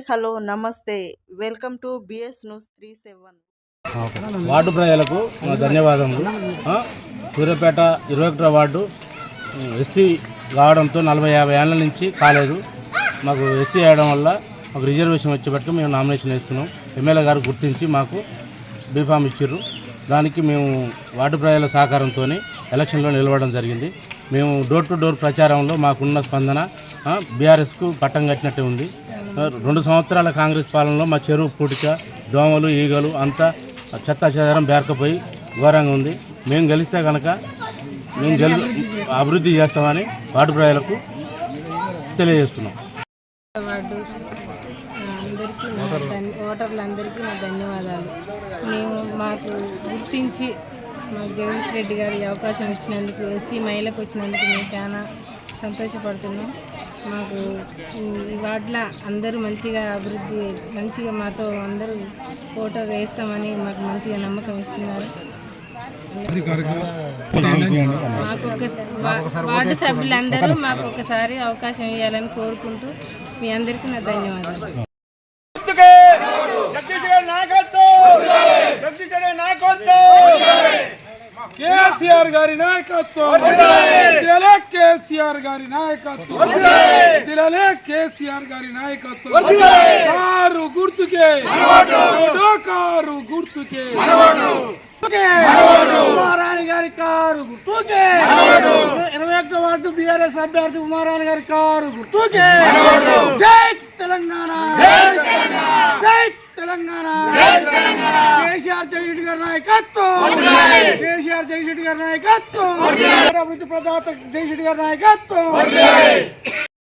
Hello నమస్తే, welcome to BS news 37. Ward ప్రజలకు నా ధన్యవాదములు. సూర్యాపేట 21వ వార్డు ఎస్సీ కావడంతో 40-50 ఏళ్ళ నుంచి కాలేదు. మాకు ఎస్సీ వేయడం వల్ల మాకు రిజర్వేషన్ వచ్చేటట్టు మేము నామినేషన్ వేసుకున్నాం. ఎమ్మెల్యే గారు గుర్తించి మాకు బీఫామ్ ఇచ్చారు. దానికి మేము వార్డు ప్రజల సహకారంతో ఎలక్షన్లో నిలవడం జరిగింది. మేము డోర్ టు డోర్ ప్రచారంలో మాకున్న స్పందన బీఆర్ఎస్కు పట్టం కట్టినట్టే ఉంది. 2 సంవత్సరాల కాంగ్రెస్ పాలనలో మా చెరువు పూటిక, దోమలు, ఈగలు అంతా చెత్త చెదారం బేరకపోయి ఘోరంగా ఉంది. మేము గెలిస్తే కనుక మేము అభివృద్ధి చేస్తామని వార్డు ప్రజలకు తెలియజేస్తున్నాం. ఓటర్లందరికీ నా ధన్యవాదాలు. మాకు గుర్తించి మాకు జగదీష్ రెడ్డి గారు అవకాశం ఇచ్చినందుకు, ఎస్సీ మహిళకు వచ్చినందుకు మేము చాలా సంతోషపడుతున్నాం. మాకు ఈ వార్డులో అందరూ మంచిగా అభివృద్ధి మంచిగా మాతో అందరూ ఓటు వేస్తామని మాకు మంచిగా నమ్మకం ఇస్తున్నారు. మాకు వార్డు సభ్యులందరూ మాకు ఒకసారి అవకాశం ఇవ్వాలని కోరుకుంటూ మీ అందరికీ నా ధన్యవాదాలు. కేసీఆర్ గారి నాయకత్వం, కేసీఆర్ గారి నాయకత్వం, కేసీఆర్ గారి నాయకత్వం. కారు గుర్తుకే, కారు గుర్తుకే, ఉమారాణి గారి కారు గుర్తుకే, 21వ వార్డు బీఆర్ఎస్ అభ్యర్థి ఉమారాణి గారి కారు గుర్తుకే. జై తెలంగాణ, జై తెలంగాణ. కేసీఆర్ జగన్రెడ్డి గారి నాయకత్వం, కేసీఆర్ జగన్రెడ్డి గారి నాయకత్వం, అభివృద్ధి ప్రదాత జగన్రెడ్డి గారి నాయకత్వం.